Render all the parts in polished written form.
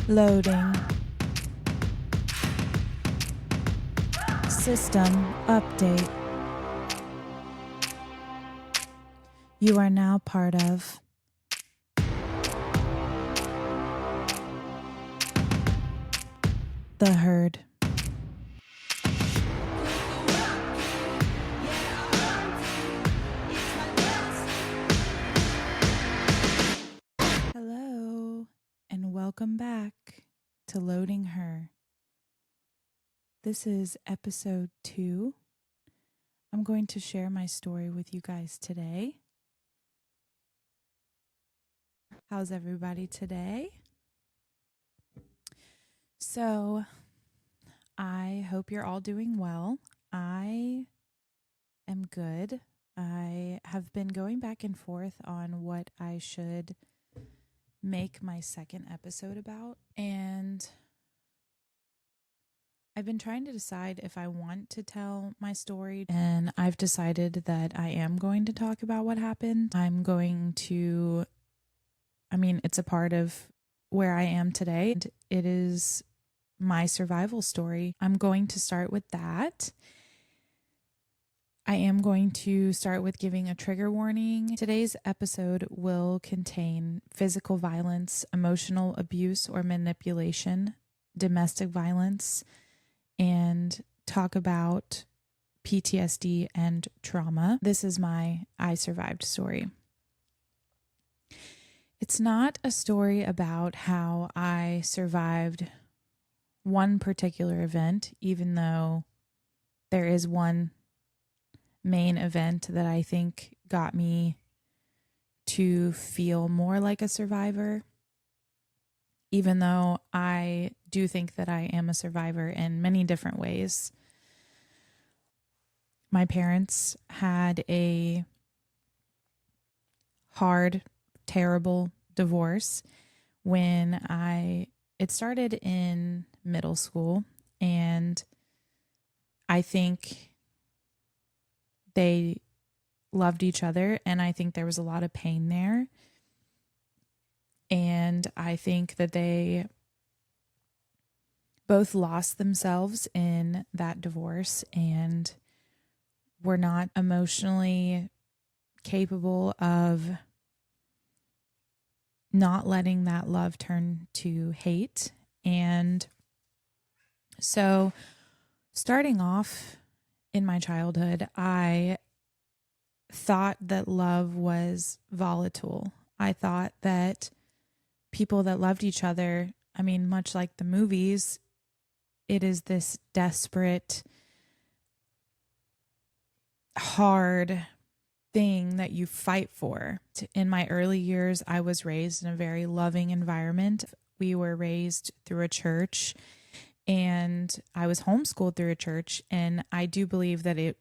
Loading. System update. You are now part of the herd. Hello, and welcome back to Loading Her. This is episode 2. I'm going to share my story with you guys today. How's everybody today? So, I hope you're all doing well. I am good. I have been going back and forth on what I should make my second episode about, and I've been trying to decide if I want to tell my story, and I've decided that I am going to talk about what happened. It's a part of where I am today. And it is my survival story. I'm going to start with that. I am going to start with giving a trigger warning. Today's episode will contain physical violence, emotional abuse or manipulation, domestic violence, and talk about PTSD and trauma. This is my I survived story. It's not a story about how I survived one particular event, even though there is one main event that I think got me to feel more like a survivor, even though I do think that I am a survivor in many different ways. My parents had a hard, terrible divorce it started in middle school, and I think they loved each other, and I think there was a lot of pain there. And I think that they both lost themselves in that divorce and were not emotionally capable of not letting that love turn to hate. And so starting off in my childhood, I thought that love was volatile. I thought that people that loved each other, much like the movies, it is this desperate, hard thing that you fight for. In my early years, I was raised in a very loving environment. We were raised through a church, and I was homeschooled through a church, and I do believe that it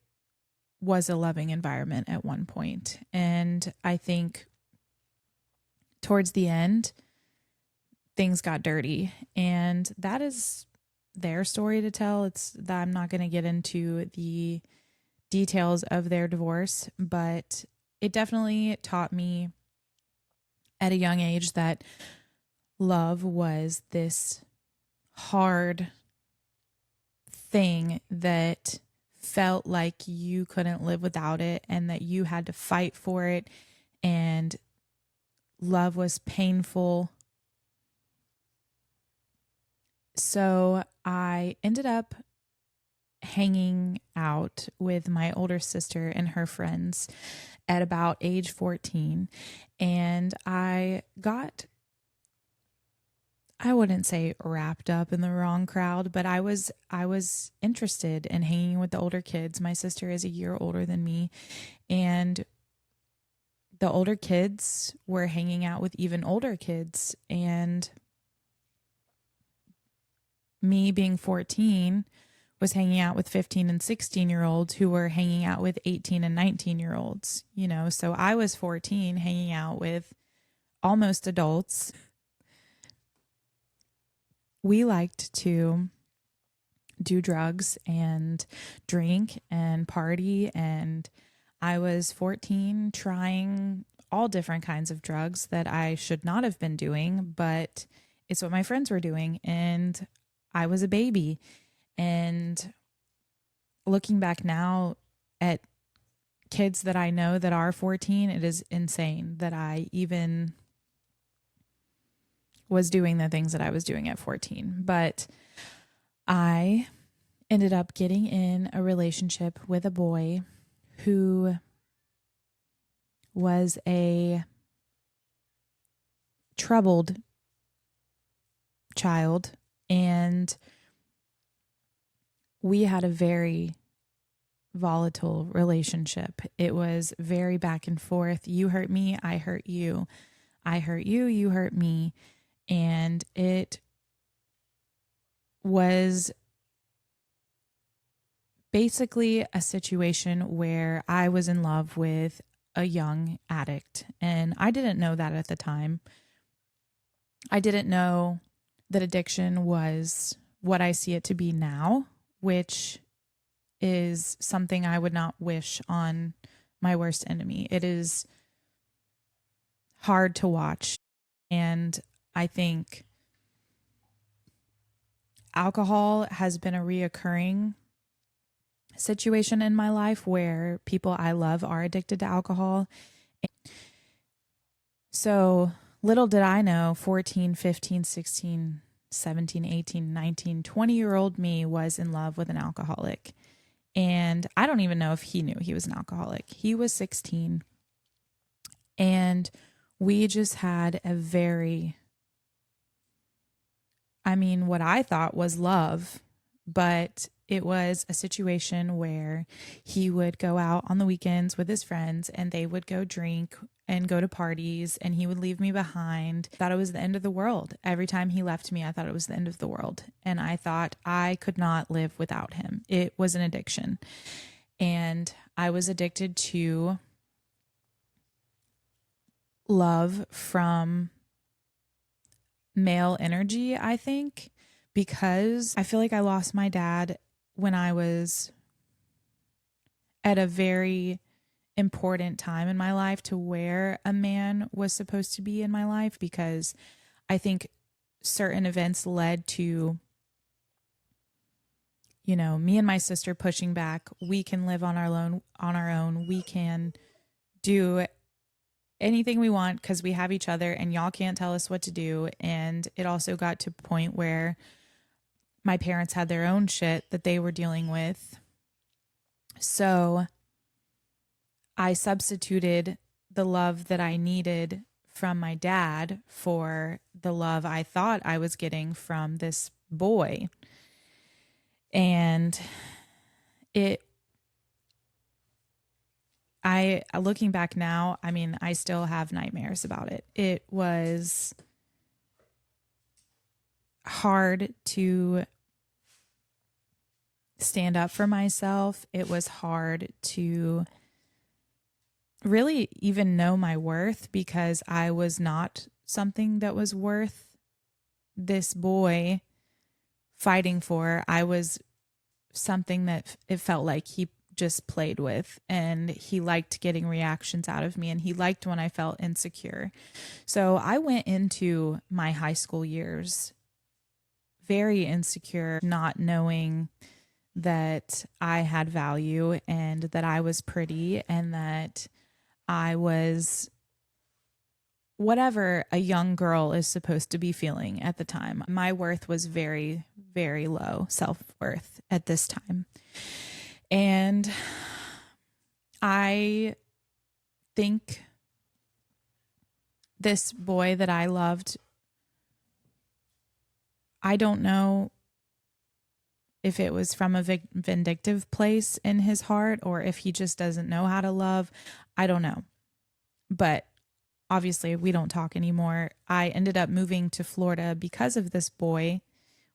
was a loving environment at one point. And I think towards the end, things got dirty, and that is their story to tell. It's that I'm not going to get into the details of their divorce, but it definitely taught me at a young age that love was this hard thing that felt like you couldn't live without it and that you had to fight for it, and love was painful. So I ended up hanging out with my older sister and her friends at about age 14, and I wouldn't say wrapped up in the wrong crowd, but I was interested in hanging with the older kids. My sister is a year older than me, and the older kids were hanging out with even older kids, and me being 14 was hanging out with 15 and 16-year-olds who were hanging out with 18 and 19-year-olds, so I was 14 hanging out with almost adults. We liked to do drugs and drink and party, and I was 14 trying all different kinds of drugs that I should not have been doing, but it's what my friends were doing. And I was a baby. And looking back now at kids that I know that are 14, it is insane that I even was doing the things that I was doing at 14. But I ended up getting in a relationship with a boy who was a troubled child, and we had a very volatile relationship. It was very back and forth. You hurt me, I hurt you. I hurt you, you hurt me. And it was basically a situation where I was in love with a young addict. And I didn't know that at the time. I didn't know that addiction was what I see it to be now, which is something I would not wish on my worst enemy. It is hard to watch. And I think alcohol has been a reoccurring situation in my life where people I love are addicted to alcohol. So little did I know 14, 15, 16, 17, 18, 19, 20-year-old me was in love with an alcoholic. And I don't even know if he knew he was an alcoholic. He was 16. And we just had a very, what I thought was love, but it was a situation where he would go out on the weekends with his friends and they would go drink and go to parties, and he would leave me behind. I thought it was the end of the world. Every time he left me, I thought it was the end of the world. And I thought I could not live without him. It was an addiction. And I was addicted to love from male energy, I think, because I feel like I lost my dad when I was at a very important time in my life to where a man was supposed to be in my life, because I think certain events led to, me and my sister pushing back. We can live on our own. We can do anything we want because we have each other, and y'all can't tell us what to do. And it also got to a point where my parents had their own shit that they were dealing with. So I substituted the love that I needed from my dad for the love I thought I was getting from this boy. And looking back now, I still have nightmares about it. It was hard to stand up for myself. It was hard to really even know my worth, because I was not something that was worth this boy fighting for. I was something that it felt like he just played with, and he liked getting reactions out of me, and he liked when I felt insecure. So I went into my high school years very insecure, not knowing that I had value and that I was pretty and that I was whatever a young girl is supposed to be feeling at the time. My worth was very, very low, self-worth at this time. And I think this boy that I loved, I don't know if it was from a vindictive place in his heart or if he just doesn't know how to love. I don't know. But obviously we don't talk anymore. I ended up moving to Florida because of this boy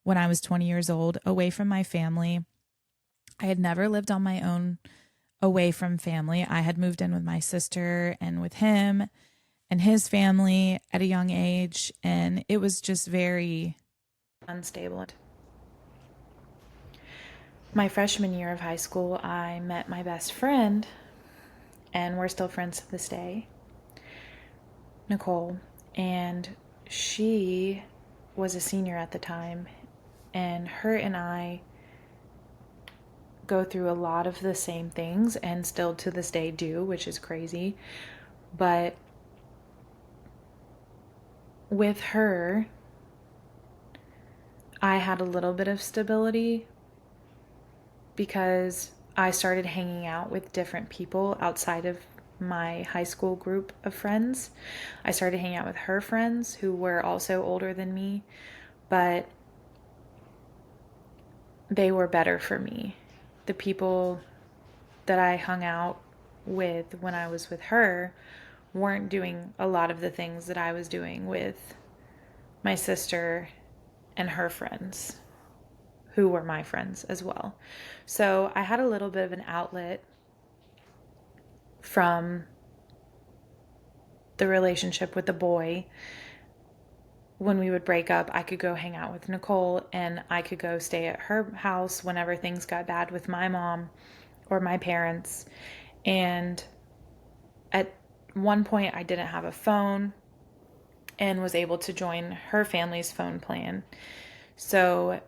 when I was 20 years old, away from my family. I had never lived on my own away from family. I had moved in with my sister and with him and his family at a young age, and it was just very unstable. My freshman year of high school, I met my best friend, and we're still friends to this day, Nicole, and she was a senior at the time, and her and I go through a lot of the same things and still to this day do, which is crazy. But with her, I had a little bit of stability because I started hanging out with different people outside of my high school group of friends. I started hanging out with her friends who were also older than me, but they were better for me. The people that I hung out with when I was with her weren't doing a lot of the things that I was doing with my sister and her friends, who were my friends as well. So I had a little bit of an outlet from the relationship with the boy. When we would break up, I could go hang out with Nicole, and I could go stay at her house whenever things got bad with my mom or my parents. And at one point, I didn't have a phone and was able to join her family's phone plan. So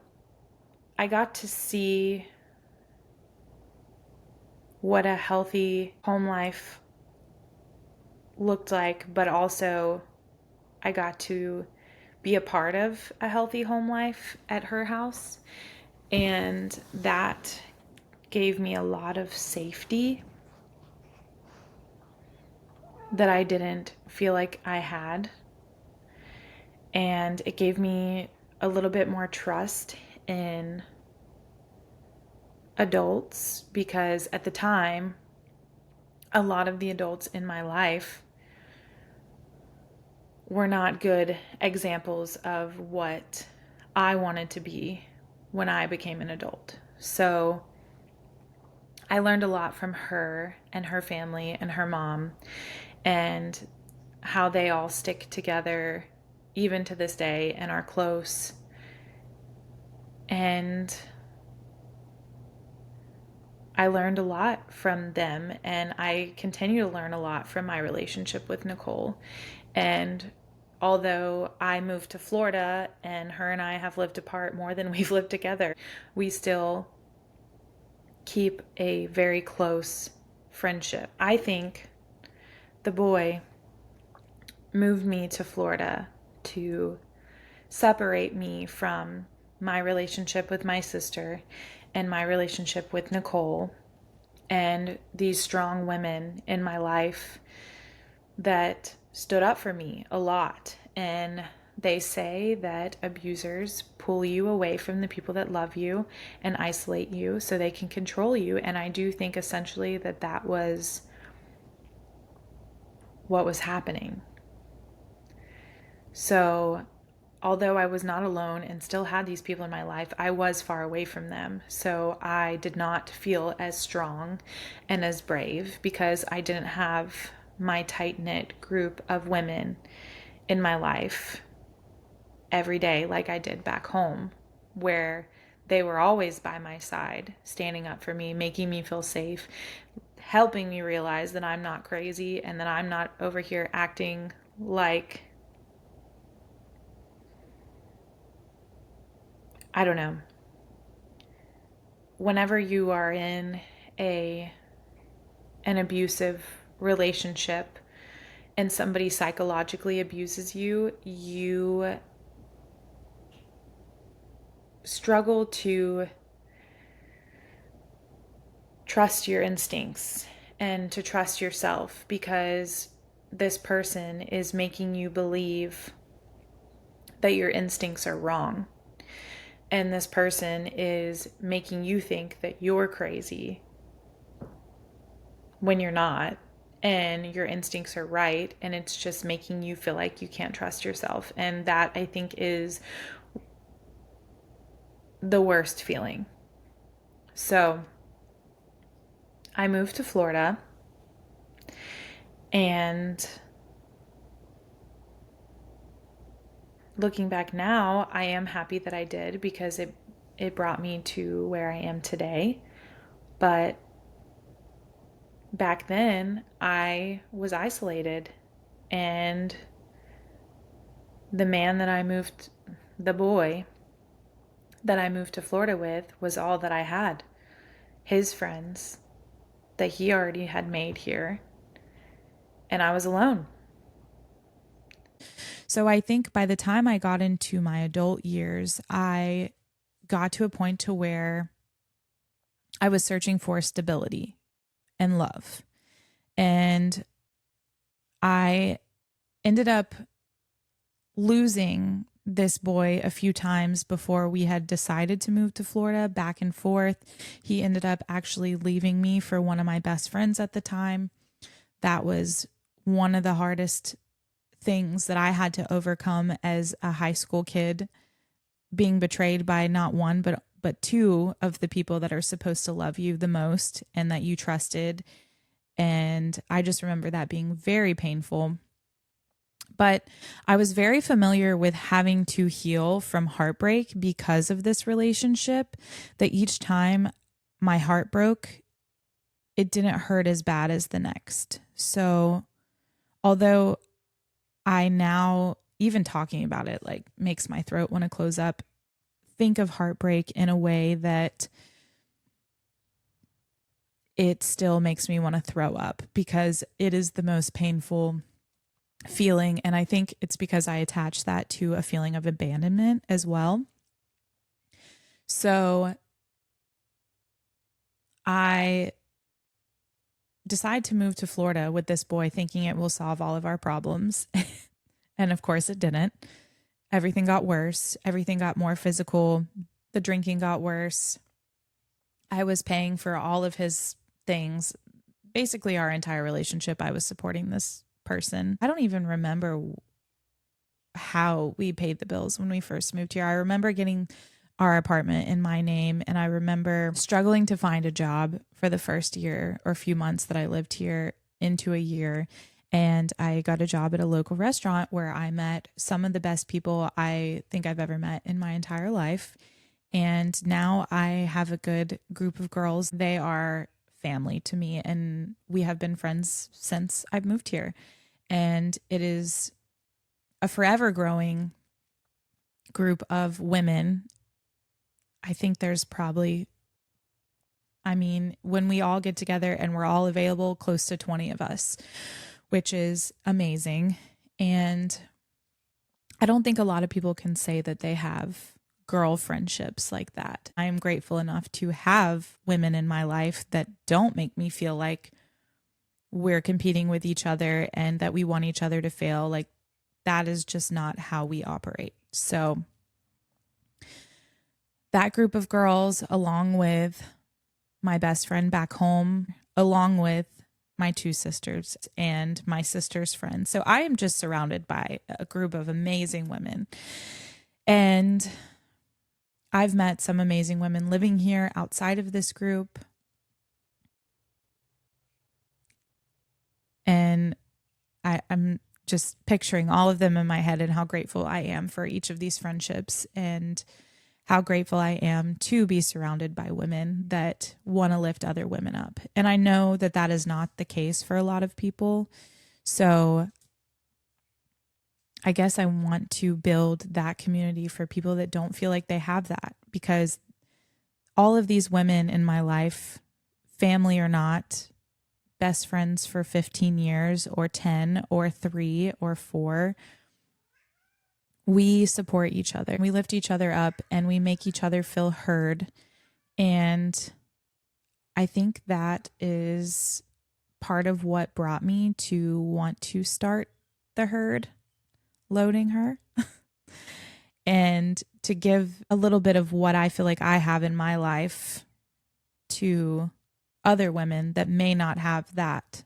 I got to see what a healthy home life looked like, but also I got to be a part of a healthy home life at her house. And that gave me a lot of safety that I didn't feel like I had. And it gave me a little bit more trust in adults, because at the time, a lot of the adults in my life were not good examples of what I wanted to be when I became an adult. So I learned a lot from her and her family and her mom, and how they all stick together even to this day and are close. And I learned a lot from them, and I continue to learn a lot from my relationship with Nicole. And although I moved to Florida and her and I have lived apart more than we've lived together, we still keep a very close friendship. I think the boy moved me to Florida to separate me from my relationship with my sister and my relationship with Nicole and these strong women in my life that stood up for me a lot. And they say that abusers pull you away from the people that love you and isolate you so they can control you. And I do think essentially that that was what was happening. So although I was not alone and still had these people in my life, I was far away from them. So I did not feel as strong and as brave because I didn't have my tight-knit group of women in my life every day like I did back home, where they were always by my side, standing up for me, making me feel safe, helping me realize that I'm not crazy and that I'm not over here acting like, I don't know. Whenever you are in an abusive relationship and somebody psychologically abuses you, you struggle to trust your instincts and to trust yourself, because this person is making you believe that your instincts are wrong. And this person is making you think that you're crazy when you're not, and your instincts are right, and it's just making you feel like you can't trust yourself. And that, I think, is the worst feeling. So I moved to Florida, and looking back now, I am happy that I did, because it brought me to where I am today. But back then, I was isolated, and the man that I moved the boy that I moved to Florida with was all that I had. His friends that he already had made here, and I was alone. So I think by the time I got into my adult years, I got to a point to where I was searching for stability and love. And I ended up losing this boy a few times before we had decided to move to Florida, back and forth. He ended up actually leaving me for one of my best friends at the time. That was one of the hardest things that I had to overcome as a high school kid, being betrayed by not one, but two of the people that are supposed to love you the most and that you trusted. And I just remember that being very painful. But I was very familiar with having to heal from heartbreak because of this relationship, that each time my heart broke, it didn't hurt as bad as the next. So although I now, even talking about it, like makes my throat want to close up, think of heartbreak in a way that it still makes me want to throw up, because it is the most painful feeling. And I think it's because I attach that to a feeling of abandonment as well. So I decide to move to Florida with this boy thinking it will solve all of our problems. And of course it didn't. Everything got worse. Everything got more physical. The drinking got worse. I was paying for all of his things. Basically our entire relationship, I was supporting this person. I don't even remember how we paid the bills when we first moved here. I remember getting our apartment in my name, and I remember struggling to find a job for the first year or few months that I lived here into a year. And I got a job at a local restaurant where I met some of the best people I think I've ever met in my entire life. And now I have a good group of girls. They are family to me, and we have been friends since I've moved here. And it is a forever growing group of women. I think there's probably, when we all get together and we're all available, close to 20 of us, which is amazing. And I don't think a lot of people can say that they have girl friendships like that. I am grateful enough to have women in my life that don't make me feel like we're competing with each other and that we want each other to fail. Like, that is just not how we operate. So that group of girls, along with my best friend back home, along with my two sisters and my sister's friends. So I am just surrounded by a group of amazing women. And I've met some amazing women living here outside of this group. And I'm just picturing all of them in my head and how grateful I am for each of these friendships, and how grateful I am to be surrounded by women that want to lift other women up. And I know that that is not the case for a lot of people. So I guess I want to build that community for people that don't feel like they have that, because all of these women in my life, family or not, best friends for 15 years or 10 or 3 or 4, we support each other. We lift each other up and we make each other feel heard. And I think that is part of what brought me to want to start the herd, loading her, and to give a little bit of what I feel like I have in my life to other women that may not have that.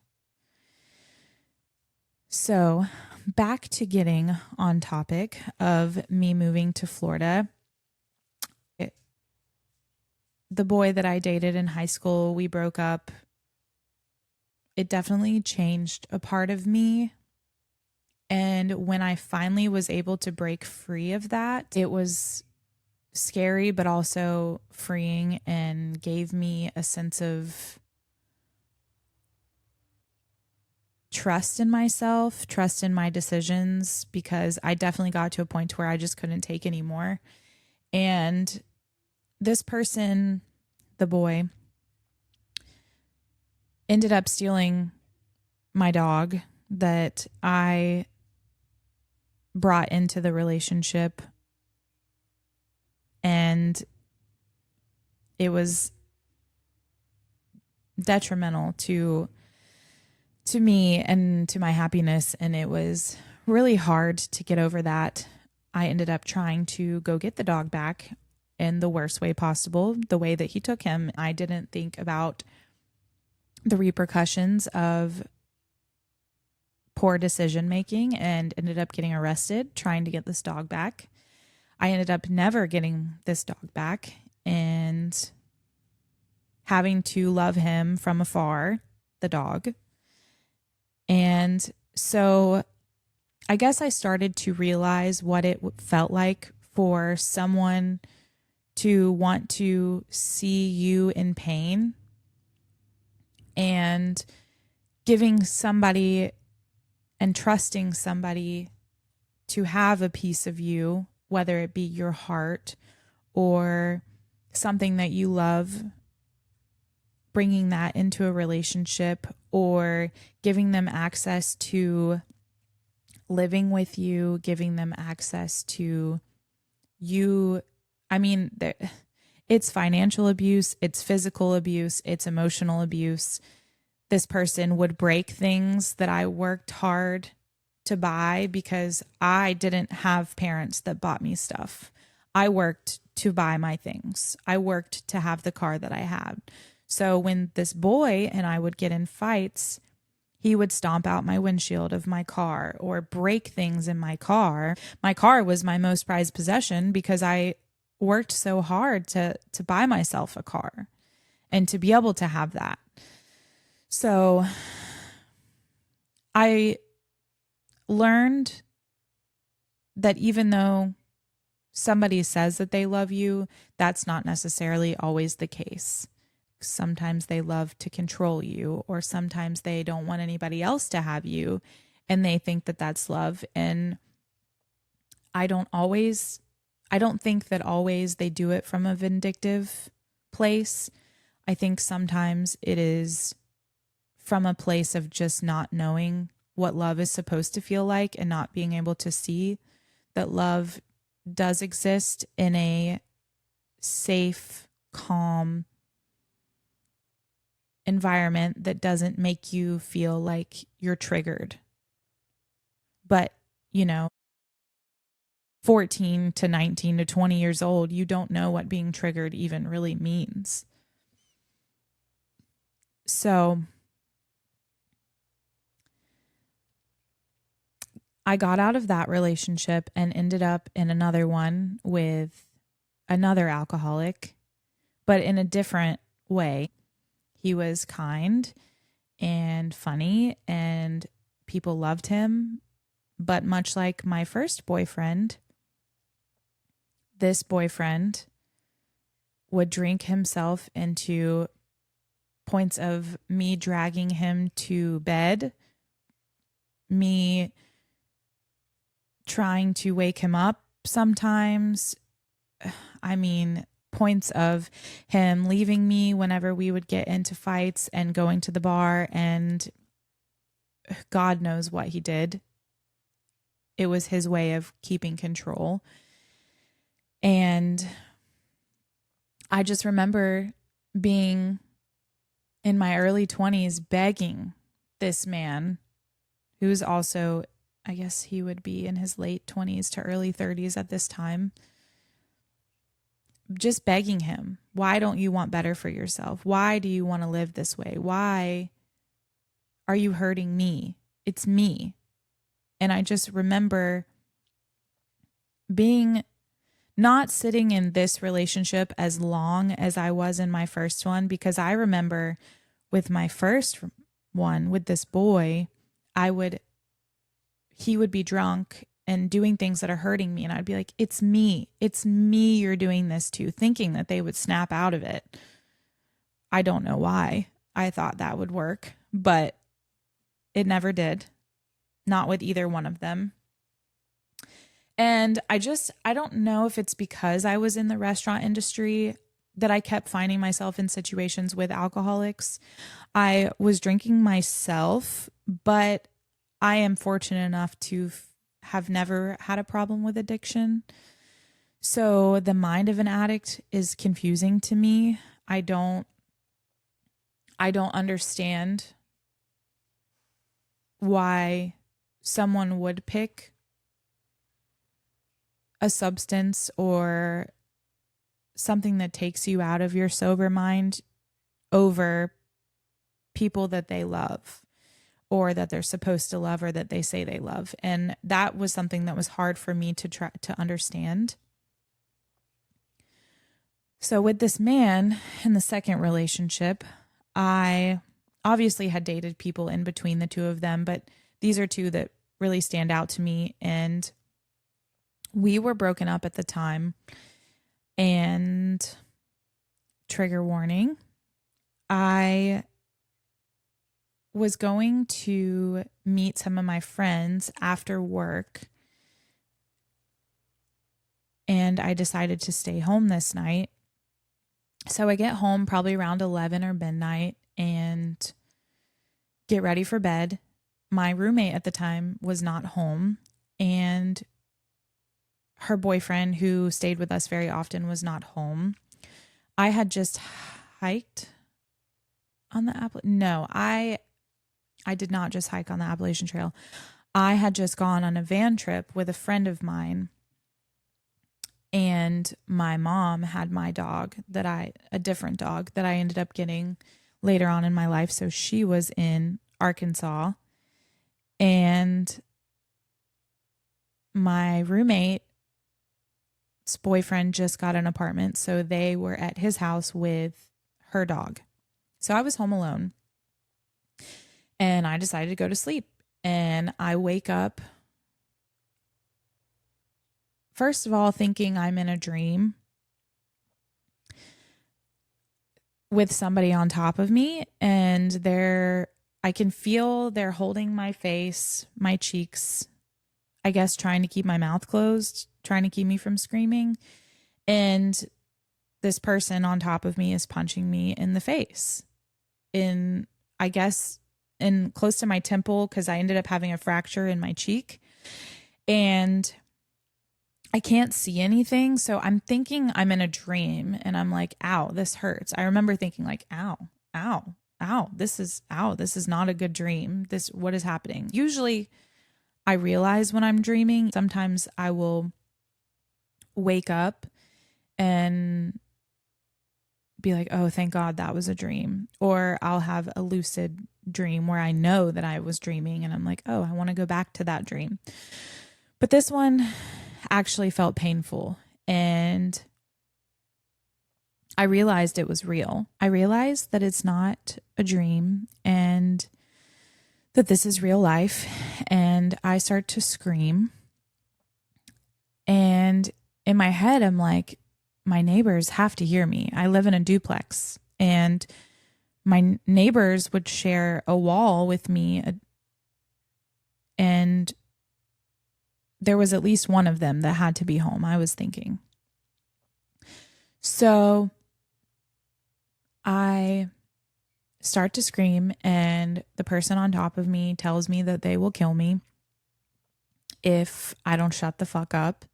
So back to getting on topic of me moving to Florida. The boy that I dated in high school, we broke up. It definitely changed a part of me. And when I finally was able to break free of that, it was scary, but also freeing, and gave me a sense of trust in myself, trust in my decisions, because I definitely got to a point where I just couldn't take anymore. And this person, the boy, ended up stealing my dog that I brought into the relationship. And it was detrimental to me and to my happiness. And it was really hard to get over that. I ended up trying to go get the dog back in the worst way possible, the way that he took him. I didn't think about the repercussions of poor decision making and ended up getting arrested trying to get this dog back. I ended up never getting this dog back and having to love him from afar, the dog. And so I guess I started to realize what it felt like for someone to want to see you in pain, and giving somebody and trusting somebody to have a piece of you, whether it be your heart or something that you love, bringing that into a relationship or giving them access to living with you, giving them access to you. I mean, it's financial abuse, it's physical abuse, it's emotional abuse. This person would break things that I worked hard to buy because I didn't have parents that bought me stuff. I worked to buy my things. I worked to have the car that I had. So when this boy and I would get in fights, he would stomp out my windshield of my car or break things in my car. My car was my most prized possession because I worked so hard to buy myself a car and to be able to have that. So I learned that even though somebody says that they love you, that's not necessarily always the case. Sometimes they love to control you, or sometimes they don't want anybody else to have you and they think that that's love. And I don't think that always they do it from a vindictive place. I think sometimes it is from a place of just not knowing what love is supposed to feel like and not being able to see that love does exist in a safe, calm environment that doesn't make you feel like you're triggered. But, 14 to 19 to 20 years old, you don't know what being triggered even really means. So I got out of that relationship and ended up in another one with another alcoholic, but in a different way. He was kind and funny and people loved him. But much like my first boyfriend, this boyfriend would drink himself into points of me dragging him to bed, me trying to wake him up sometimes. I mean, points of him leaving me whenever we would get into fights and going to the bar, and God knows what he did. It was his way of keeping control. And I just remember being in my early 20s begging this man, who's also, I guess he would be in his late 20s to early 30s at this time, just begging him, why don't you want better for yourself? Why do you want to live this way? Why are you hurting me? It's me. And I just remember being not sitting in this relationship as long as I was in my first one, because I remember with my first one with this boy, he would be drunk and doing things that are hurting me. And I'd be like, it's me you're doing this to, thinking that they would snap out of it. I don't know why I thought that would work, but It never did. Not with either one of them. And I don't know if it's because I was in the restaurant industry that I kept finding myself in situations with alcoholics. I was drinking myself, but I am fortunate enough to have never had a problem with addiction. So the mind of an addict is confusing to me. I don't understand why someone would pick a substance or something that takes you out of your sober mind over people that they love or that they're supposed to love or that they say they love. And that was something that was hard for me to try to understand. So with this man in the second relationship, I obviously had dated people in between the two of them, but these are two that really stand out to me. And we were broken up at the time. And trigger warning, I was going to meet some of my friends after work, and I decided to stay home this night. So I get home probably around 11 or midnight and get ready for bed. My roommate at the time was not home, and her boyfriend, who stayed with us very often, was not home. I had just hiked on the No, I did not just hike on the Appalachian Trail. I had just gone on a van trip with a friend of mine, and my mom had my dog a different dog that I ended up getting later on in my life. So she was in Arkansas, and my roommate's boyfriend just got an apartment. So they were at his house with her dog. So I was home alone, and I decided to go to sleep. And I wake up, first of all, thinking I'm in a dream with somebody on top of me, and I can feel they're holding my face, my cheeks, I guess trying to keep my mouth closed, trying to keep me from screaming. And this person on top of me is punching me in the face, I guess in close to my temple, because I ended up having a fracture in my cheek. And I can't see anything. So I'm thinking I'm in a dream, and I'm like, ow, this hurts. I remember thinking like, ow, ow, ow, this is not a good dream. What is happening? Usually I realize when I'm dreaming. Sometimes I will wake up and be like, oh, thank God that was a dream. Or I'll have a lucid dream where I know that I was dreaming, and I'm like, oh, I want to go back to that dream. But this one actually felt painful, and I realized it was real. I realized that it's not a dream and that this is real life. And I start to scream, and in my head, I'm like, my neighbors have to hear me. I live in a duplex, and my neighbors would share a wall with me, and there was at least one of them that had to be home, I was thinking. So I start to scream, and the person on top of me tells me that they will kill me if I don't shut the fuck up.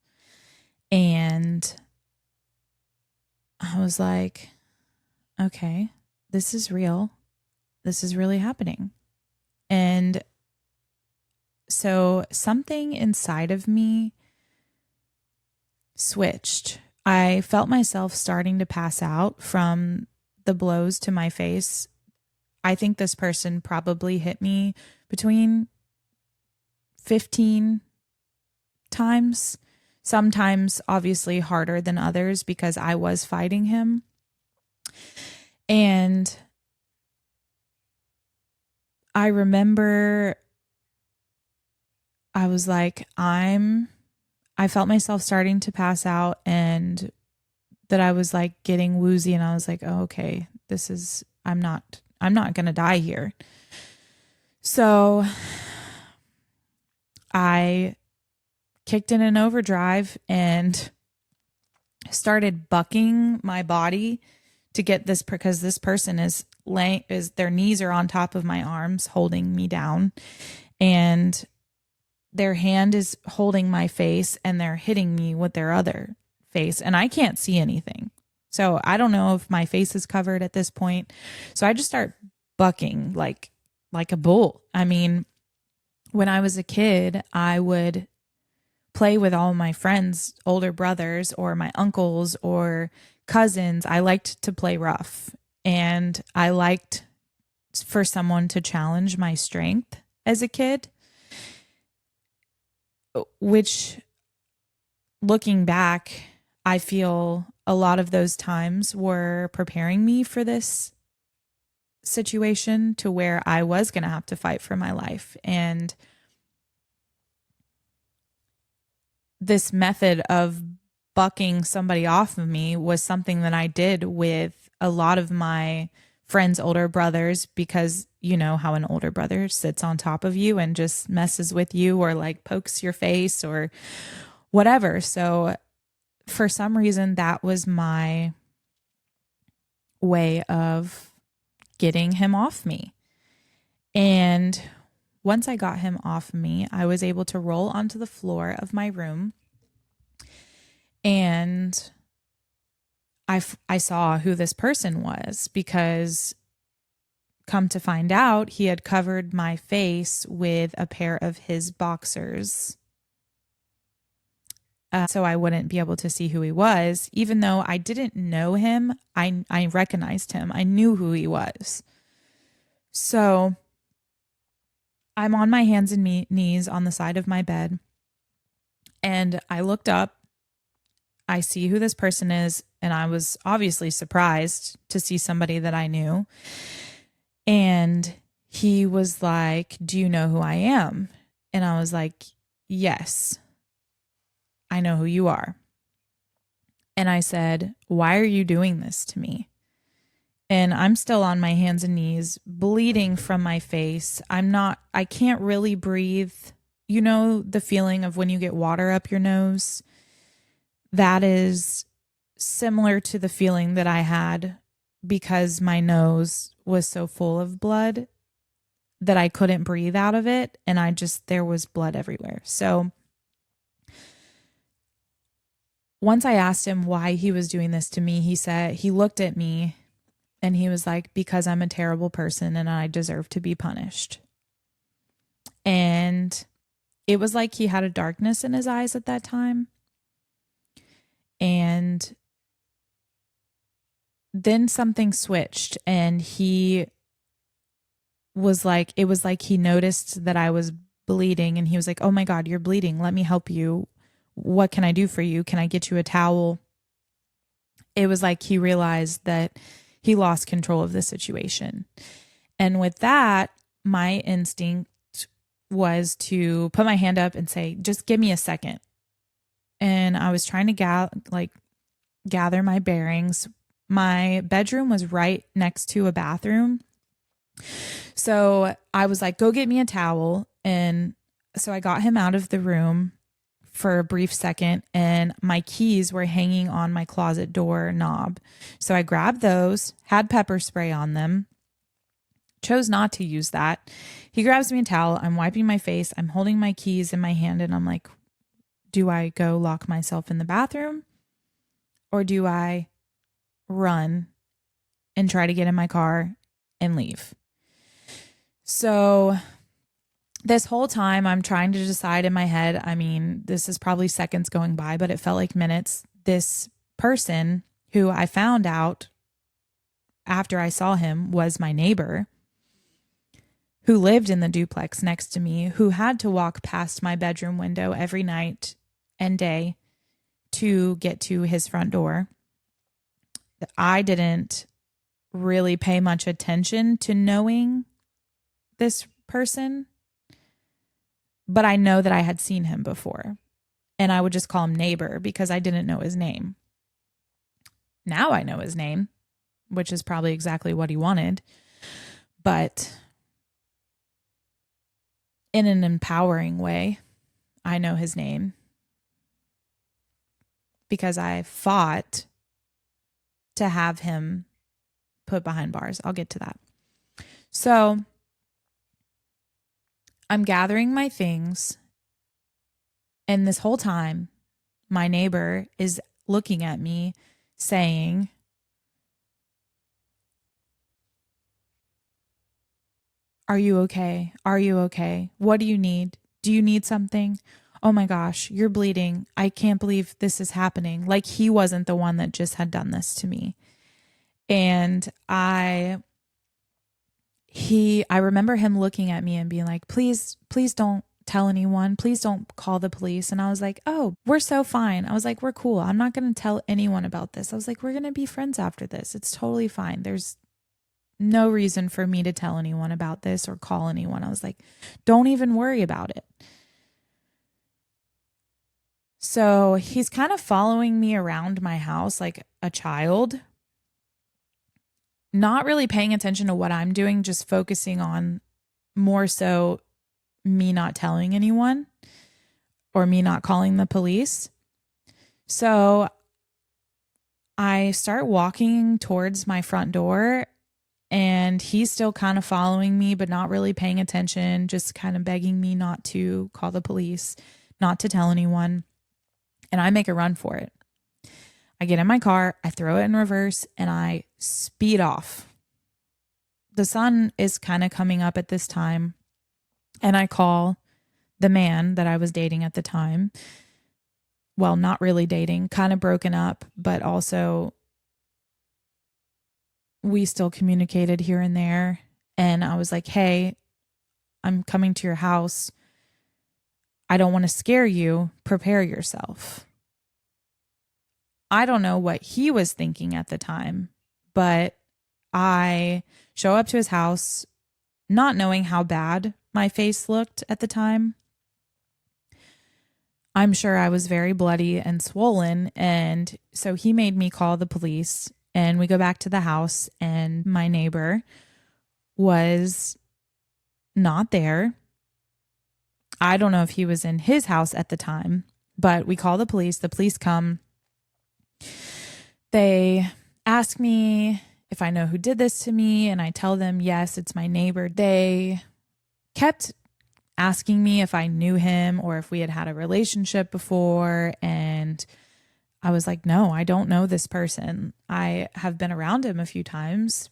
And I was like, okay, this is real. This is really happening. And so something inside of me switched. I felt myself starting to pass out from the blows to my face. I think this person probably hit me between 15 times. Sometimes obviously harder than others because I was fighting him. And I remember I was like, I felt myself starting to pass out, and that I was like getting woozy, and I was like, oh, okay, I'm not going to die here. So I kicked in an overdrive and started bucking my body to get this, because this person is their knees are on top of my arms holding me down, and their hand is holding my face and they're hitting me with their other face, and I can't see anything. So I don't know if my face is covered at this point. So I just start bucking like a bull. I mean, when I was a kid, I would play with all my friends, older brothers or my uncles or cousins. I liked to play rough, and I liked for someone to challenge my strength as a kid, which, looking back, I feel a lot of those times were preparing me for this situation to where I was going to have to fight for my life. And this method of bucking somebody off of me was something that I did with a lot of my friends' older brothers, because you know how an older brother sits on top of you and just messes with you or like pokes your face or whatever. So for some reason, that was my way of getting him off me. And once I got him off me, I was able to roll onto the floor of my room, and I saw who this person was, because come to find out, he had covered my face with a pair of his boxers. So I wouldn't be able to see who he was. Even though I didn't know him, I recognized him. I knew who he was. So I'm on my hands and knees on the side of my bed, and I looked up. I see who this person is, and I was obviously surprised to see somebody that I knew. And he was like, "Do you know who I am?" And I was like, "Yes, I know who you are." And I said, "Why are you doing this to me?" And I'm still on my hands and knees, bleeding from my face. I can't really breathe. You know, the feeling of when you get water up your nose? That is similar to the feeling that I had because my nose was so full of blood that I couldn't breathe out of it. And there was blood everywhere. So once I asked him why he was doing this to me, he looked at me and he was like, "Because I'm a terrible person and I deserve to be punished." And it was like he had a darkness in his eyes at that time. And then something switched, and it was like he noticed that I was bleeding, and he was like, "Oh my God, you're bleeding. Let me help you. What can I do for you? Can I get you a towel?" It was like he realized that he lost control of the situation. And with that, my instinct was to put my hand up and say, "Just give me a second." And I was trying to gather my bearings. My bedroom was right next to a bathroom. So I was like, "Go get me a towel." And so I got him out of the room for a brief second, and my keys were hanging on my closet door knob. So I grabbed those, had pepper spray on them, chose not to use that. He grabs me a towel. I'm wiping my face. I'm holding my keys in my hand, and I'm like, do I go lock myself in the bathroom, or do I run and try to get in my car and leave? So this whole time I'm trying to decide in my head. I mean, this is probably seconds going by, but it felt like minutes. This person who I found out after I saw him was my neighbor, who lived in the duplex next to me, who had to walk past my bedroom window every night and day to get to his front door. I didn't really pay much attention to knowing this person, but I know that I had seen him before, and I would just call him neighbor because I didn't know his name. Now I know his name, which is probably exactly what he wanted. But in an empowering way. I know his name because I fought to have him put behind bars. I'll get to that. So I'm gathering my things, and this whole time, my neighbor is looking at me saying, "Are you okay? Are you okay? What do you need? Do you need something? Oh my gosh, you're bleeding. I can't believe this is happening." Like he wasn't the one that just had done this to me. And I remember him looking at me and being like, "Please, please don't tell anyone. Please don't call the police." And I was like, "Oh, we're so fine." I was like, "We're cool. I'm not going to tell anyone about this." I was like, "We're going to be friends after this. It's totally fine. There's no reason for me to tell anyone about this or call anyone." I was like, "Don't even worry about it." So he's kind of following me around my house like a child, not really paying attention to what I'm doing, just focusing on more so me not telling anyone or me not calling the police. So I start walking towards my front door, and he's still kind of following me, but not really paying attention, just kind of begging me not to call the police, not to tell anyone. And I make a run for it. I get in my car, I throw it in reverse, and I speed off. The sun is kind of coming up at this time, and I call the man that I was dating at the time. Well, not really dating, kind of broken up, but also we still communicated here and there. And I was like, "Hey, I'm coming to your house. I don't want to scare you. Prepare yourself." I don't know what he was thinking at the time, but I show up to his house not knowing how bad my face looked at the time. I'm sure I was very bloody and swollen. And so he made me call the police, and we go back to the house, and my neighbor was not there. I don't know if he was in his house at the time, but we call the police. The police come. They ask me if I know who did this to me, and I tell them, yes, it's my neighbor. They kept asking me if I knew him or if we had had a relationship before, and I was like, "No, I don't know this person. I have been around him a few times,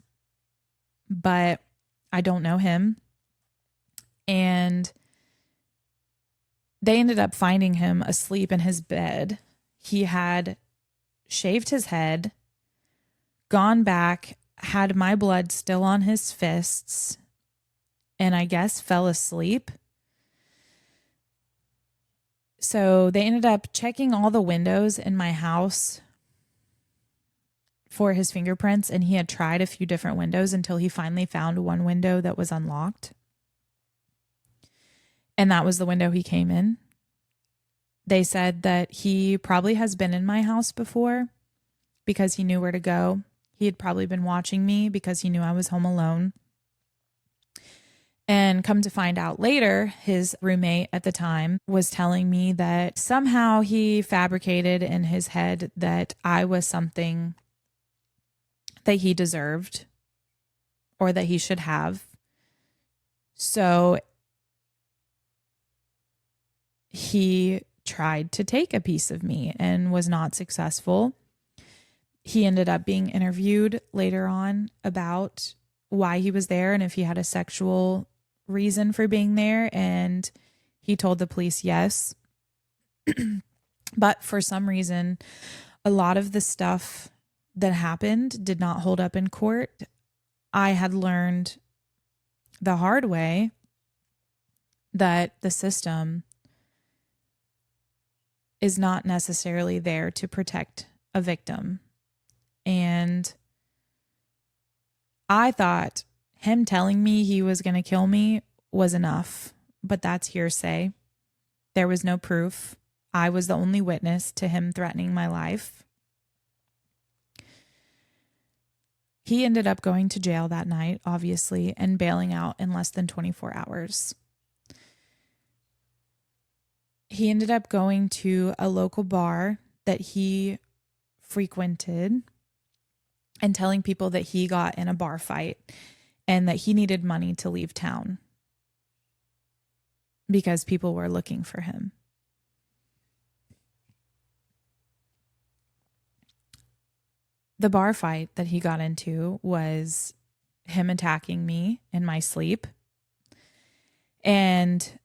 but I don't know him." And they ended up finding him asleep in his bed. He had shaved his head, gone back, had my blood still on his fists, and I guess fell asleep. So they ended up checking all the windows in my house for his fingerprints, and he had tried a few different windows until he finally found one window that was unlocked. And that was the window he came in. They said that he probably has been in my house before because he knew where to go. He had probably been watching me because he knew I was home alone. And come to find out later, his roommate at the time was telling me that somehow he fabricated in his head that I was something that he deserved or that he should have. So he tried to take a piece of me and was not successful. He ended up being interviewed later on about why he was there and if he had a sexual reason for being there. And he told the police yes. But for some reason, a lot of the stuff that happened did not hold up in court. I had learned the hard way that the system is not necessarily there to protect a victim. And I thought him telling me he was going to kill me was enough, but that's hearsay. There was no proof. I was the only witness to him threatening my life. He ended up going to jail that night, obviously, and bailing out in less than 24 hours. he ended up going to a local bar that he frequented and telling people that he got in a bar fight and that he needed money to leave town because people were looking for him. The bar fight that he got into was him attacking me in my sleep. And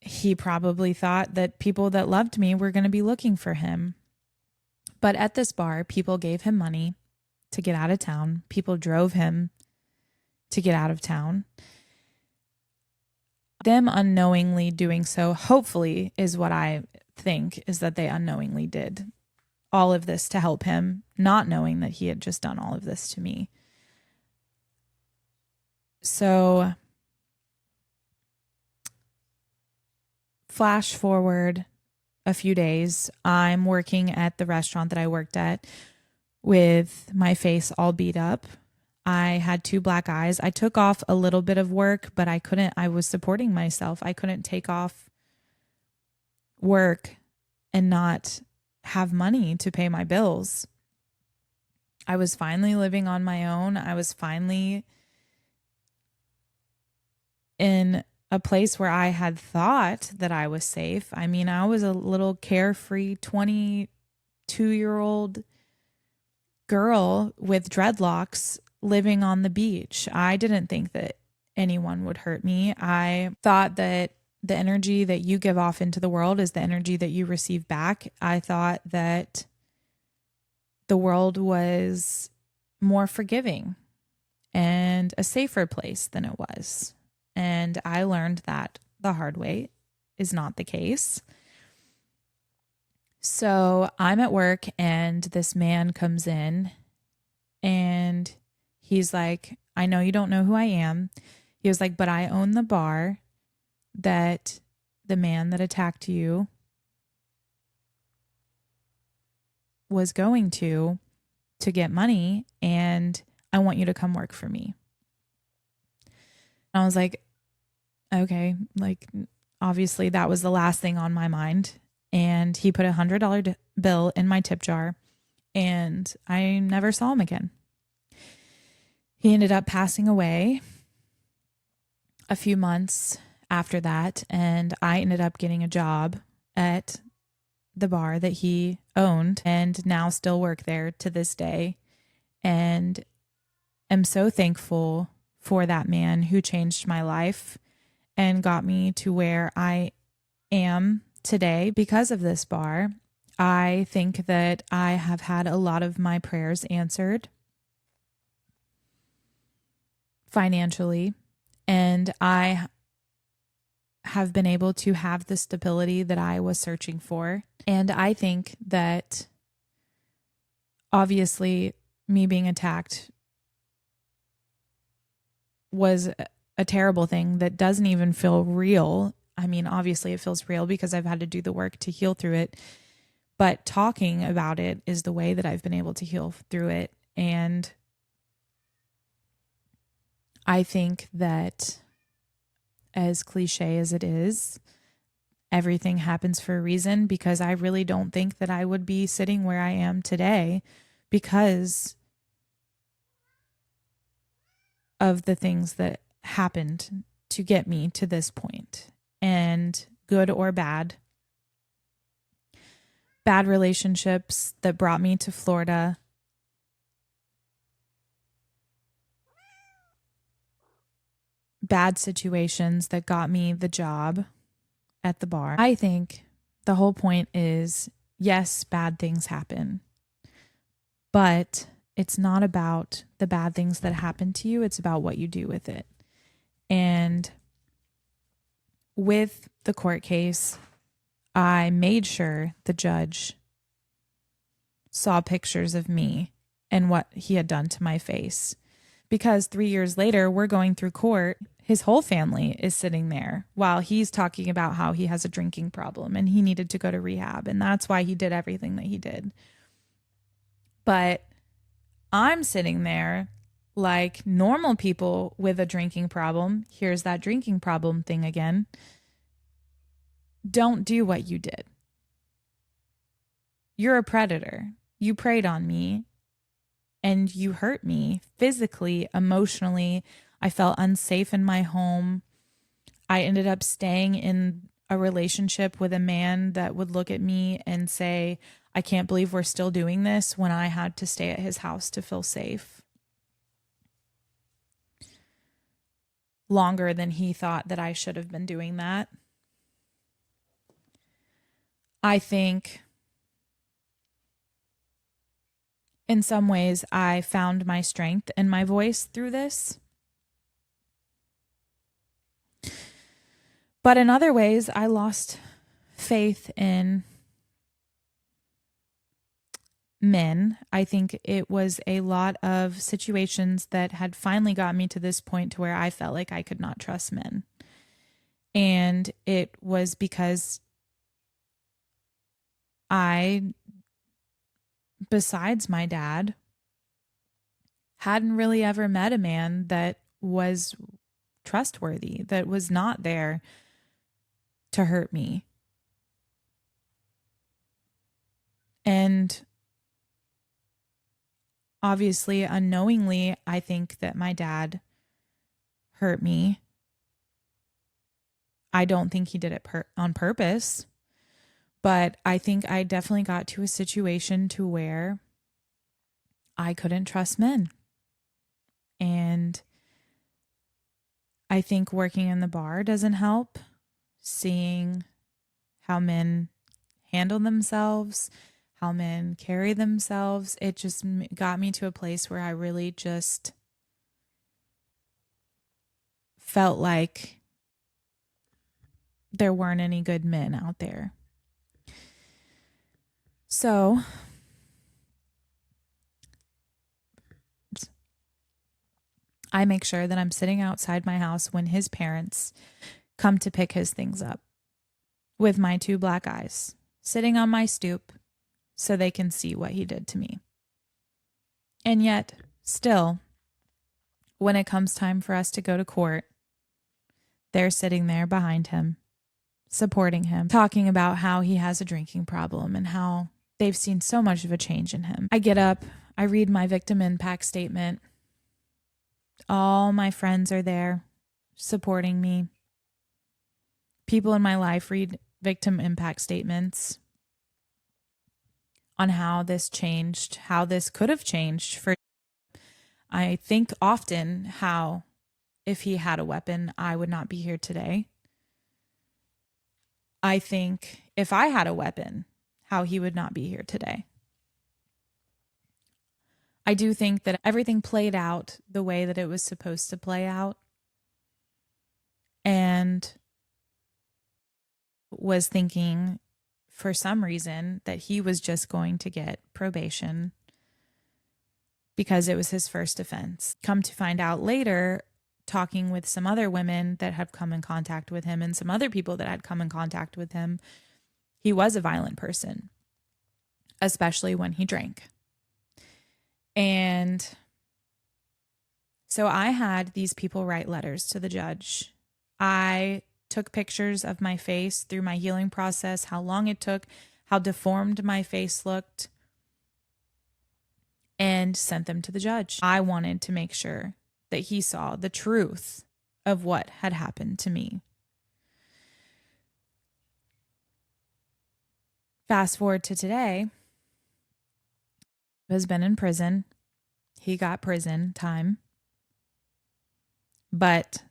he probably thought that people that loved me were going to be looking for him. But at this bar, people gave him money to get out of town. People drove him to get out of town. Them unknowingly doing so, hopefully, is what I think, is that they unknowingly did all of this to help him, not knowing that he had just done all of this to me. So, flash forward a few days, I'm working at the restaurant that I worked at with my face all beat up. I had 2 black eyes. I took off a little bit of work, but I was supporting myself. I couldn't take off work and not have money to pay my bills. I was finally living on my own. I was finally in a place where I had thought that I was safe. I mean, I was a little carefree 22-year-old girl with dreadlocks living on the beach. I didn't think that anyone would hurt me. I thought that the energy that you give off into the world is the energy that you receive back. I thought that the world was more forgiving and a safer place than it was. And I learned that the hard way is not the case. So I'm at work and this man comes in and he's like, I know you don't know who I am. He was like, but I own the bar that the man that attacked you was going to get money, and I want you to come work for me. And I was like, okay, like obviously that was the last thing on my mind. And he put $100 bill in my tip jar and I never saw him again. He ended up passing away a few months after that, and I ended up getting a job at the bar that he owned and now still work there to this day. And am so thankful for that man who changed my life and got me to where I am today because of this bar. I think that I have had a lot of my prayers answered financially, and I have been able to have the stability that I was searching for. And I think that obviously me being attacked was a terrible thing that doesn't even feel real. I mean, obviously it feels real because I've had to do the work to heal through it. But talking about it is the way that I've been able to heal through it. And I think that, as cliche as it is, everything happens for a reason, because I really don't think that I would be sitting where I am today because of the things that happened to get me to this point. And good or bad relationships that brought me to Florida, bad situations that got me the job at the bar. I think the whole point is, yes, bad things happen, but it's not about the bad things that happen to you. It's about what you do with it. And with the court case, I made sure the judge saw pictures of me and what he had done to my face. Because 3 years later, we're going through court. His whole family is sitting there while he's talking about how he has a drinking problem and he needed to go to rehab. And that's why he did everything that he did. But I'm sitting there like normal people with a drinking problem. Here's that drinking problem thing again. don't do what you did. You're a predator. You preyed on me and you hurt me physically, emotionally. I felt unsafe in my home. I ended up staying in a relationship with a man that would look at me and say, I can't believe we're still doing this, when I had to stay at his house to feel safe. Longer than he thought that I should have been doing that. I think in some ways I found my strength and my voice through this. But in other ways, I lost faith in men. I think it was a lot of situations that had finally got me to this point to where I felt like I could not trust men. And it was because I, besides my dad, hadn't really ever met a man that was trustworthy, that was not there to hurt me. And obviously, unknowingly, I think that my dad hurt me. I don't think he did it on purpose, but I think I definitely got to a situation to where I couldn't trust men. And I think working in the bar doesn't help. Seeing how men handle themselves, how men carry themselves, it just got me to a place where I really just felt like there weren't any good men out there. So I make sure that I'm sitting outside my house when his parents come to pick his things up with my 2 black eyes, sitting on my stoop so they can see what he did to me. And yet, still, when it comes time for us to go to court, they're sitting there behind him, supporting him, talking about how he has a drinking problem and how they've seen so much of a change in him. I get up, I read my victim impact statement. All my friends are there supporting me. People in my life read victim impact statements on how this changed, how this could have changed for. I think often how if he had a weapon, I would not be here today. I think if I had a weapon, how he would not be here today. I do think that everything played out the way that it was supposed to play out. And was thinking for some reason that he was just going to get probation because it was his first offense. Come to find out later, talking with some other women that have come in contact with him and some other people that had come in contact with him, he was a violent person, especially when he drank. And so I had these people write letters to the judge. I took pictures of my face through my healing process, how long it took, how deformed my face looked, and sent them to the judge. I wanted to make sure that he saw the truth of what had happened to me. Fast forward to today, he has been in prison. He got prison time, but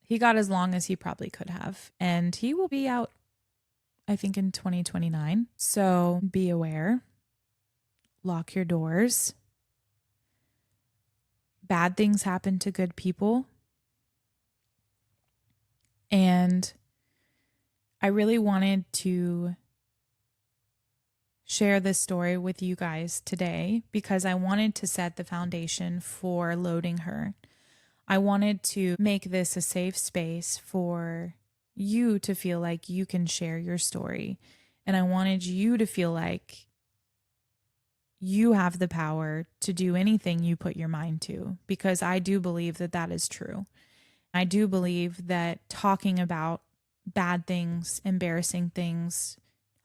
he got as long as he probably could have. And he will be out, I think, in 2029. So be aware. Lock your doors. Bad things happen to good people. And I really wanted to share this story with you guys today because I wanted to set the foundation for loading her. I wanted to make this a safe space for you to feel like you can share your story. And I wanted you to feel like you have the power to do anything you put your mind to, because I do believe that that is true. I do believe that talking about bad things, embarrassing things,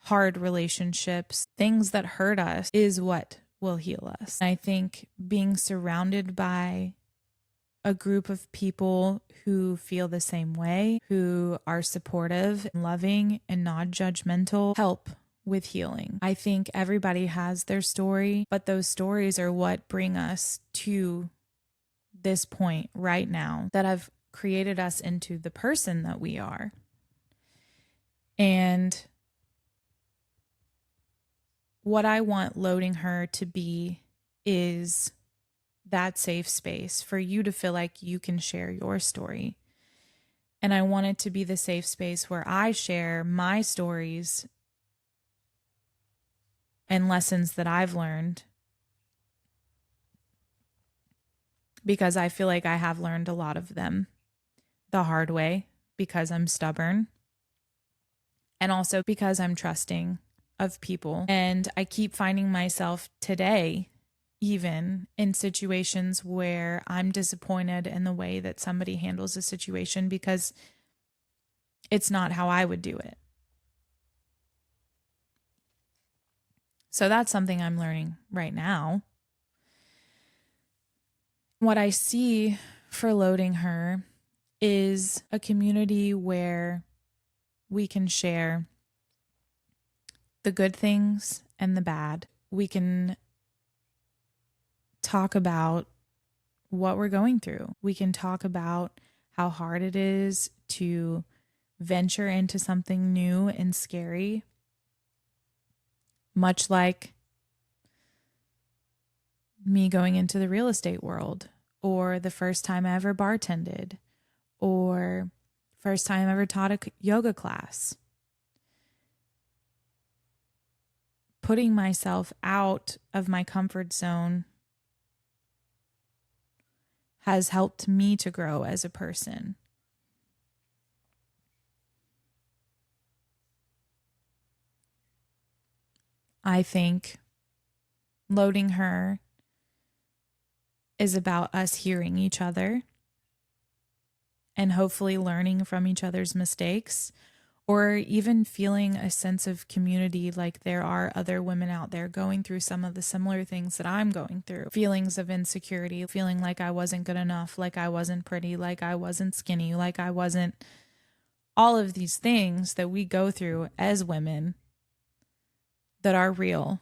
hard relationships, things that hurt us is what will heal us. I think being surrounded by a group of people who feel the same way, who are supportive, loving, and not judgmental, help with healing. I think everybody has their story, but those stories are what bring us to this point right now that have created us into the person that we are. And what I want Loading Her to be is that safe space for you to feel like you can share your story. And I want it to be the safe space where I share my stories and lessons that I've learned, because I feel like I have learned a lot of them the hard way because I'm stubborn, and also because I'm trusting of people. And I keep finding myself today, even in situations where I'm disappointed in the way that somebody handles a situation because it's not how I would do it. So that's something I'm learning right now. What I see for Loading Her is a community where we can share the good things and the bad. We can talk about what we're going through. We can talk about how hard it is to venture into something new and scary, much like me going into the real estate world, or the first time I ever bartended, or first time I ever taught a yoga class. Putting myself out of my comfort zone has helped me to grow as a person. I think Loading Her is about us hearing each other and hopefully learning from each other's mistakes, or even feeling a sense of community, like there are other women out there going through some of the similar things that I'm going through. Feelings of insecurity, feeling like I wasn't good enough, like I wasn't pretty, like I wasn't skinny, like I wasn't, all of these things that we go through as women that are real.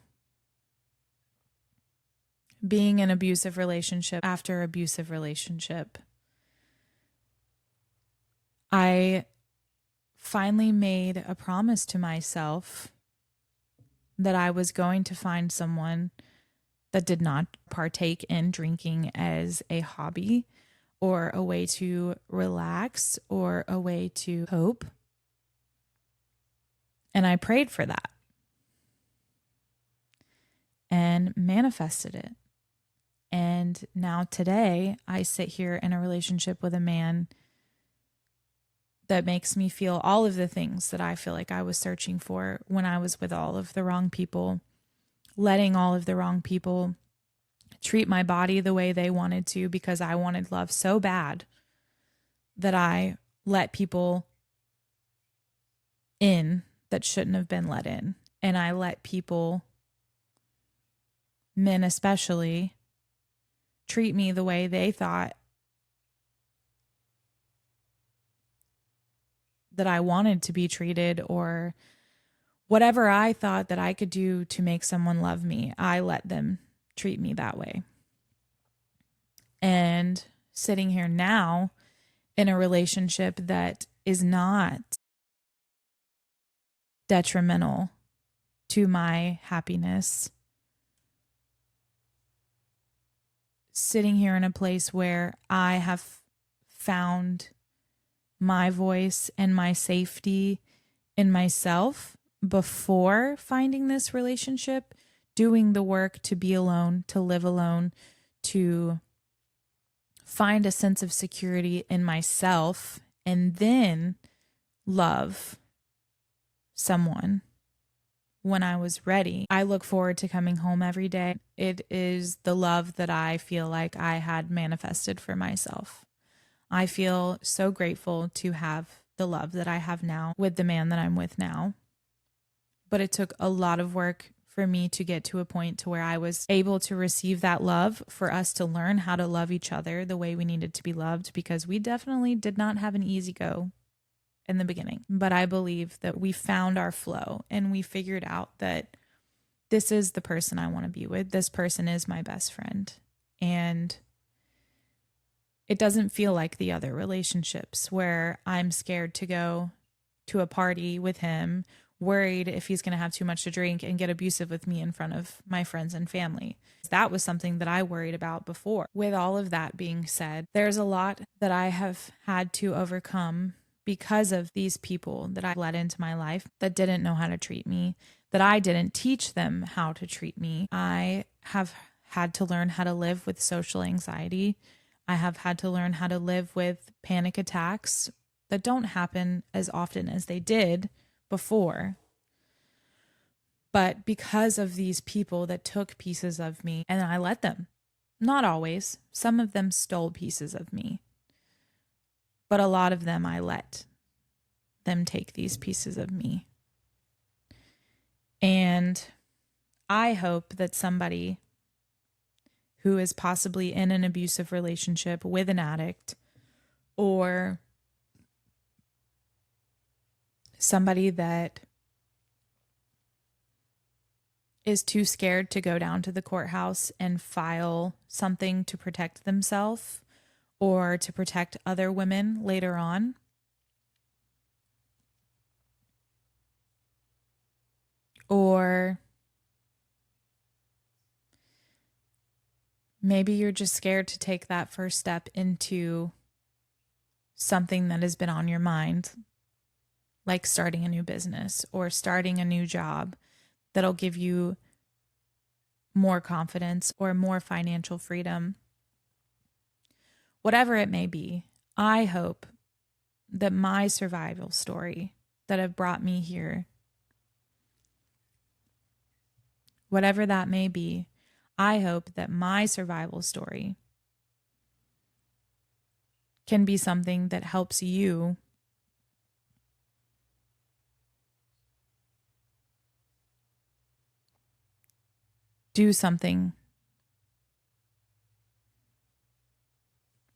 Being in abusive relationship after abusive relationship. I finally made a promise to myself that I was going to find someone that did not partake in drinking as a hobby or a way to relax or a way to cope. And I prayed for that and manifested it. And now today I sit here in a relationship with a man that makes me feel all of the things that I feel like I was searching for when I was with all of the wrong people, letting all of the wrong people treat my body the way they wanted to, because I wanted love so bad that I let people in that shouldn't have been let in. And I let people, men especially, treat me the way they thought that I wanted to be treated, or whatever I thought that I could do to make someone love me. I let them treat me that way. And sitting here now in a relationship that is not detrimental to my happiness, sitting here in a place where I have found my voice and my safety in myself before finding this relationship, doing the work to be alone, to live alone, to find a sense of security in myself, and then love someone when I was ready. I look forward to coming home every day. It is the love that I feel like I had manifested for myself. I feel so grateful to have the love that I have now with the man that I'm with now. But it took a lot of work for me to get to a point to where I was able to receive that love, for us to learn how to love each other the way we needed to be loved, because we definitely did not have an easy go in the beginning. But I believe that we found our flow and we figured out that this is the person I want to be with. This person is my best friend. And it doesn't feel like the other relationships where I'm scared to go to a party with him, worried if he's going to have too much to drink and get abusive with me in front of my friends and family. That was something that I worried about before. With all of that being said, there's a lot that I have had to overcome because of these people that I let into my life that didn't know how to treat me, that I didn't teach them how to treat me. I have had to learn how to live with social anxiety. I have had to learn how to live with panic attacks that don't happen as often as they did before. But because of these people that took pieces of me and I let them, not always, some of them stole pieces of me, but a lot of them I let them take these pieces of me. And I hope that somebody who is possibly in an abusive relationship with an addict, or somebody that is too scared to go down to the courthouse and file something to protect themselves or to protect other women later on, or maybe you're just scared to take that first step into something that has been on your mind, like starting a new business or starting a new job that'll give you more confidence or more financial freedom. Whatever it may be, I hope that my survival story that have brought me here, whatever that may be, I hope that my survival story can be something that helps you do something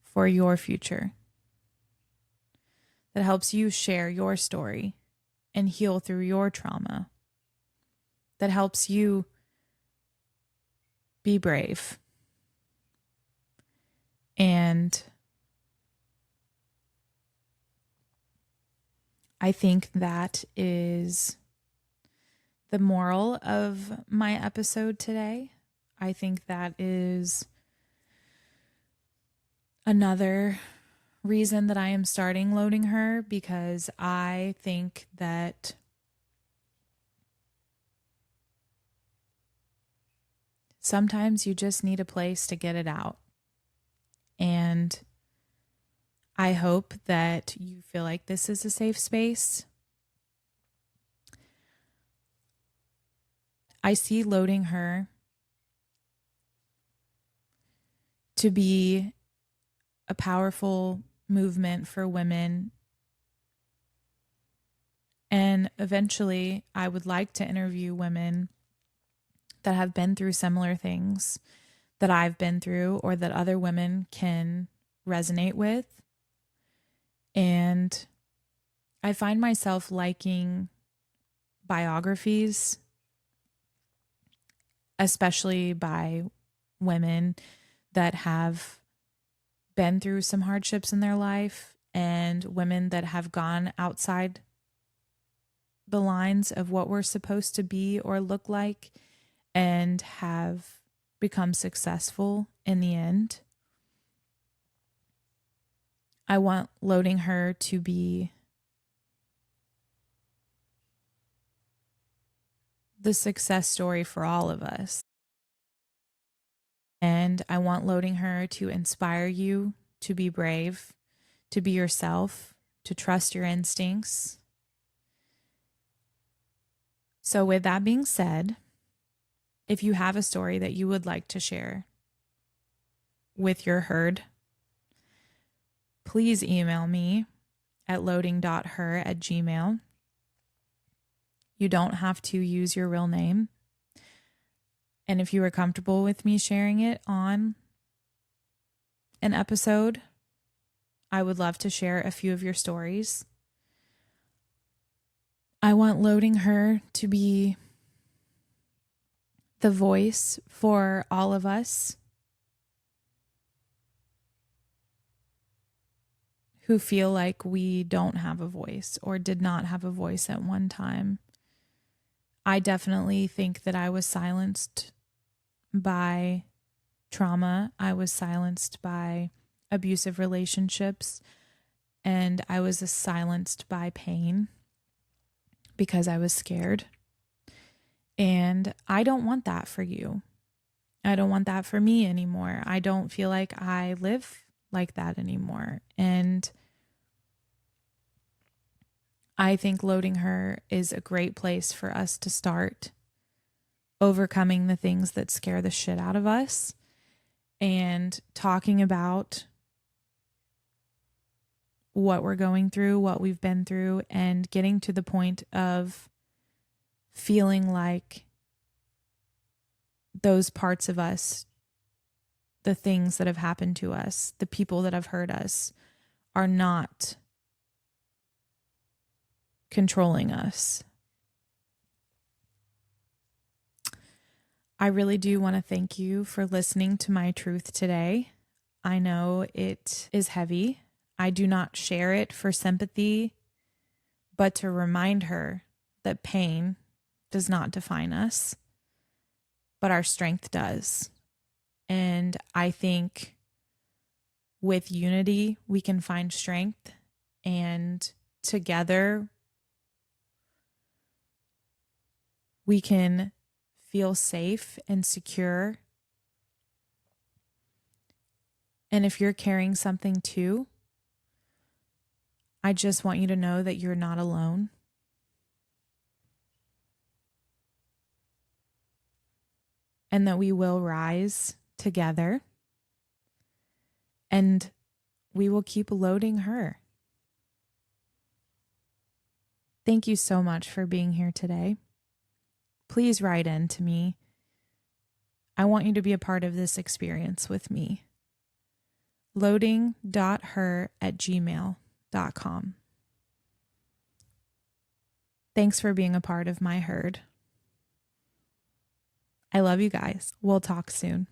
for your future, that helps you share your story and heal through your trauma, that helps you be brave. And I think that is the moral of my episode today. I think that is another reason that I am starting Loading Her, because I think that sometimes you just need a place to get it out. And I hope that you feel like this is a safe space. I see Loading Her to be a powerful movement for women. And eventually, I would like to interview women that have been through similar things that I've been through, or that other women can resonate with. And I find myself liking biographies, especially by women that have been through some hardships in their life, and women that have gone outside the lines of what we're supposed to be or look like and have become successful in the end. I want Loading Her to be the success story for all of us. And I want Loading Her to inspire you to be brave, to be yourself, to trust your instincts. So with that being said, if you have a story that you would like to share with your herd, please email me at loading.her@gmail.com. You don't have to use your real name. And if you are comfortable with me sharing it on an episode, I would love to share a few of your stories. I want Loading Her to be the voice for all of us who feel like we don't have a voice or did not have a voice at one time. I definitely think that I was silenced by trauma. I was silenced by abusive relationships, and I was silenced by pain because I was scared. And I don't want that for you. I don't want that for me anymore. I don't feel like I live like that anymore. And I think Loading Her is a great place for us to start overcoming the things that scare the shit out of us and talking about what we're going through, what we've been through, and getting to the point of feeling like those parts of us, the things that have happened to us, the people that have hurt us, are not controlling us. I really do want to thank you for listening to my truth today. I know it is heavy. I do not share it for sympathy, but to remind her that pain does not define us, but our strength does. And I think with unity, we can find strength, and together we can feel safe and secure. And if you're carrying something too, I just want you to know that you're not alone. And that we will rise together. And we will keep loading her. Thank you so much for being here today. Please write in to me. I want you to be a part of this experience with me. Loading.her@gmail.com. Thanks for being a part of my herd. I love you guys. We'll talk soon.